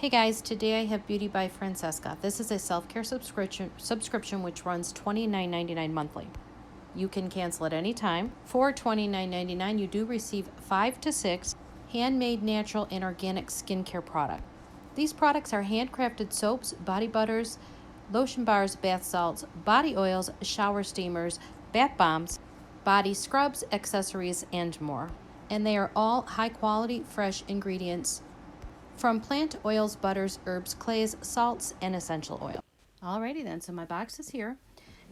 Hey guys, today I have Beauty by Francesca. This is a self-care subscription which runs $29.99 monthly. You can cancel at any time. For $29.99, you do receive 5 to 6 handmade, natural, and organic skincare products. These products are handcrafted soaps, body butters, lotion bars, bath salts, body oils, shower steamers, bath bombs, body scrubs, accessories, and more. And they are all high-quality, fresh ingredients from plant oils, butters, herbs, clays, salts, and essential oil. Alrighty then, so my box is here.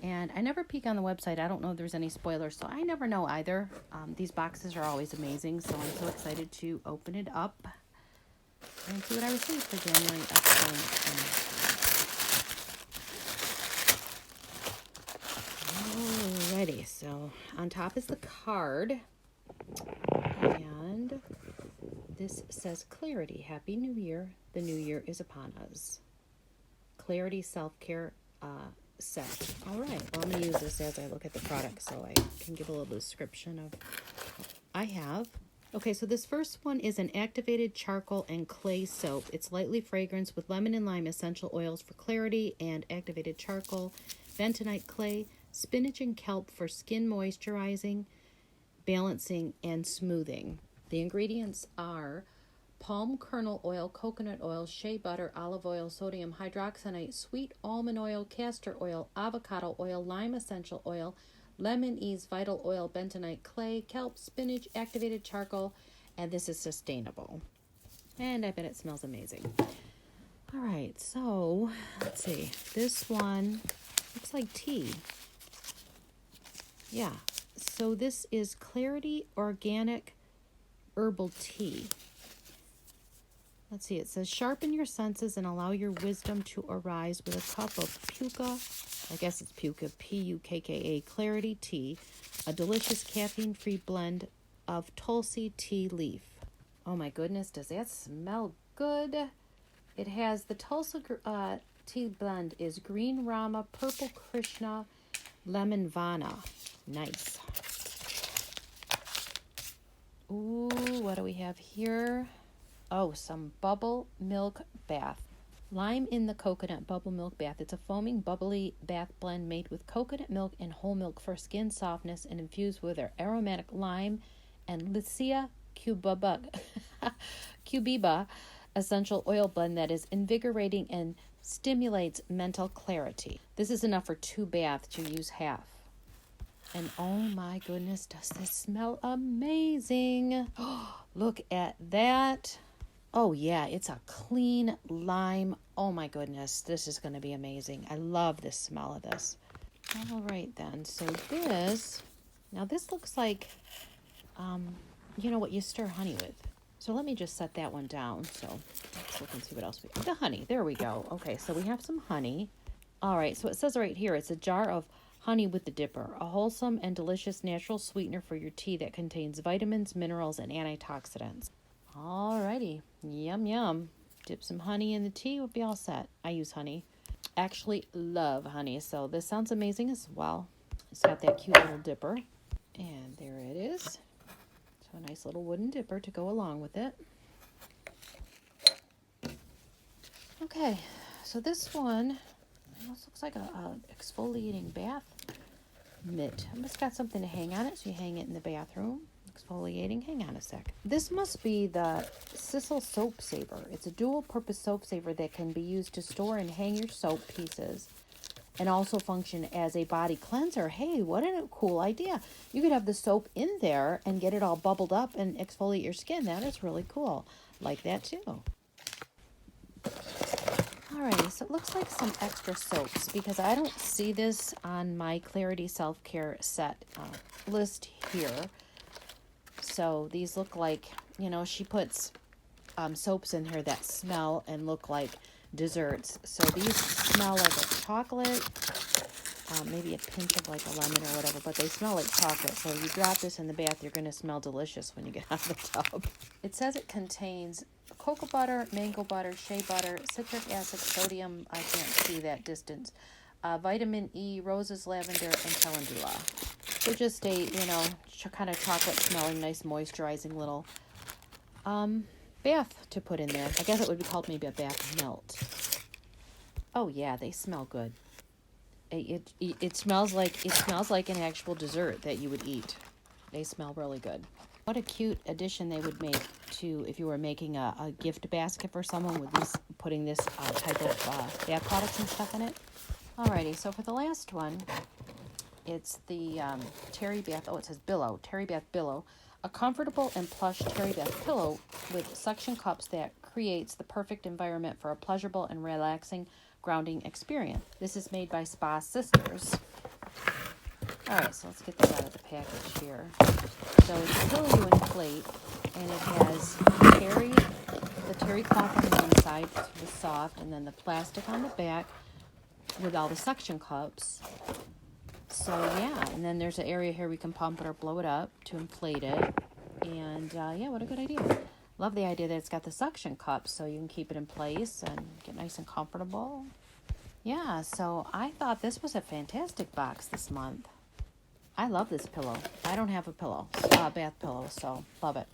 And I never peek on the website. I don't know if there's any spoilers, so I never know either. These boxes are always amazing, so I'm so excited to open it up and see what I received for January. Alrighty, so on top is the card. And this says Clarity. Happy New Year. The new year is upon us. Clarity self-care set. All right. Well, I'm going to use this as I look at the product so I can give a little description of what I have. Okay, so this first one is an activated charcoal and clay soap. It's lightly fragranced with lemon and lime essential oils for clarity and activated charcoal, bentonite clay, spinach and kelp for skin moisturizing, balancing, and smoothing. The ingredients are palm kernel oil, coconut oil, shea butter, olive oil, sodium hydroxynate, sweet almond oil, castor oil, avocado oil, lime essential oil, lemon ease, vital oil, bentonite clay, kelp, spinach, activated charcoal, and this is sustainable. And I bet it smells amazing. All right, so let's see. This one looks like tea. Yeah, so this is Clarity Organic Herbal Tea. Let's see, it says sharpen your senses and allow your wisdom to arise with a cup of Puka, I guess it's Puka, P-U-K-K-A, Clarity Tea, a delicious caffeine-free blend of Tulsi tea leaf. Oh my goodness, does that smell good? It has the Tulsi tea blend is Green Rama, Purple Krishna, Lemon Vana. Nice. Ooh, what do we have here? Oh, some bubble milk bath. Lime in the coconut bubble milk bath. It's a foaming, bubbly bath blend made with coconut milk and whole milk for skin softness and infused with their aromatic lime and Lycia cubiba essential oil blend that is invigorating and stimulates mental clarity. This is enough for 2 baths. You use half. And oh my goodness, does this smell amazing. Look at that. Oh yeah, it's a clean lime. Oh my goodness, this is going to be amazing. I love the smell of this. All right then, so this looks like, you know what you stir honey with. So let me just set that one down. So let's look and see what else we have. The honey, there we go. Okay, so we have some honey. All right, so it says right here, it's a jar of honey with the dipper, a wholesome and delicious natural sweetener for your tea that contains vitamins, minerals, and antioxidants. Alrighty, yum yum. Dip some honey in the tea, we'll be all set. I use honey. Actually love honey, so this sounds amazing as well. It's got that cute little dipper. And there it is. So a nice little wooden dipper to go along with it. Okay, so this one almost looks like a exfoliating bath mitt. It's got something to hang on it, so you hang it in the bathroom. Exfoliating. Hang on a sec. This must be the Sissel Soap Saver. It's a dual-purpose soap saver that can be used to store and hang your soap pieces and also function as a body cleanser. Hey, what a cool idea. You could have the soap in there and get it all bubbled up and exfoliate your skin. That is really cool. Like that too. Alrighty, so it looks like some extra soaps because I don't see this on my Clarity Self-Care set list here. So these look like, you know, she puts soaps in here that smell and look like desserts. So these smell like a chocolate, maybe a pinch of like a lemon or whatever, but they smell like chocolate. So if you drop this in the bath, you're going to smell delicious when you get out of the tub. It says it contains cocoa butter, mango butter, shea butter, citric acid, sodium, I can't see that distance, vitamin E, roses, lavender, and calendula. So just a, you know, kind of chocolate smelling, nice moisturizing little bath to put in there. I guess it would be called maybe a bath melt. Oh yeah, they smell good. It smells like an actual dessert that you would eat. They smell really good. What a cute addition they would make to if you were making a gift basket for someone with this, putting this type of bath products and stuff in it. Alrighty, so for the last one, it's the Terry Bath. Oh, it says Billow. Terry Bath Billow. A comfortable and plush Terry Bath pillow with suction cups that creates the perfect environment for a pleasurable and relaxing grounding experience. This is made by Spa Sisters. Alright, so let's get that out of the package here. So it's a pillow you inflate, and it has the terry cloth on one side with soft, and then the plastic on the back with all the suction cups. So yeah, and then there's an area here we can pump it or blow it up to inflate it. And yeah, what a good idea. Love the idea that it's got the suction cups so you can keep it in place and get nice and comfortable. Yeah, so I thought this was a fantastic box this month. I love this pillow. I don't have a pillow, bath pillow, so love it.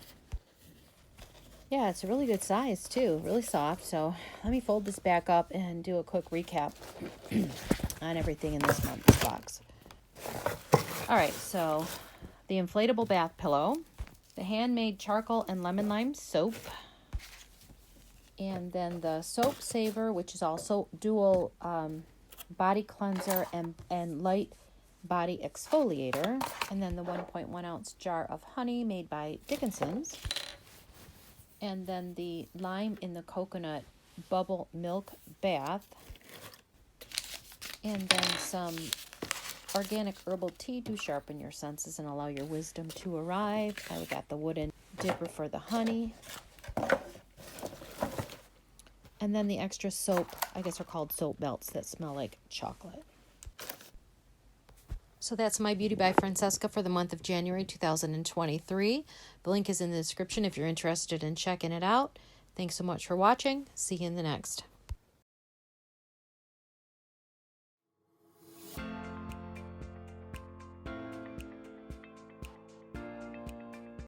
Yeah, it's a really good size too, really soft. So let me fold this back up and do a quick recap on everything in this month's box. All right, so the inflatable bath pillow, the handmade charcoal and lemon lime soap, and then the soap saver, which is also dual body cleanser and light body exfoliator, and then the 1.1 ounce jar of honey made by Dickinson's, and then the lime in the coconut bubble milk bath, and then some organic herbal tea to sharpen your senses and allow your wisdom to arrive. I got the wooden dipper for the honey, and then the extra soap, I guess are called soap belts that smell like chocolate. So that's my Beauty by Francesca for the month of January 2023. The link is in the description if you're interested in checking it out. Thanks so much for watching. See you in the next.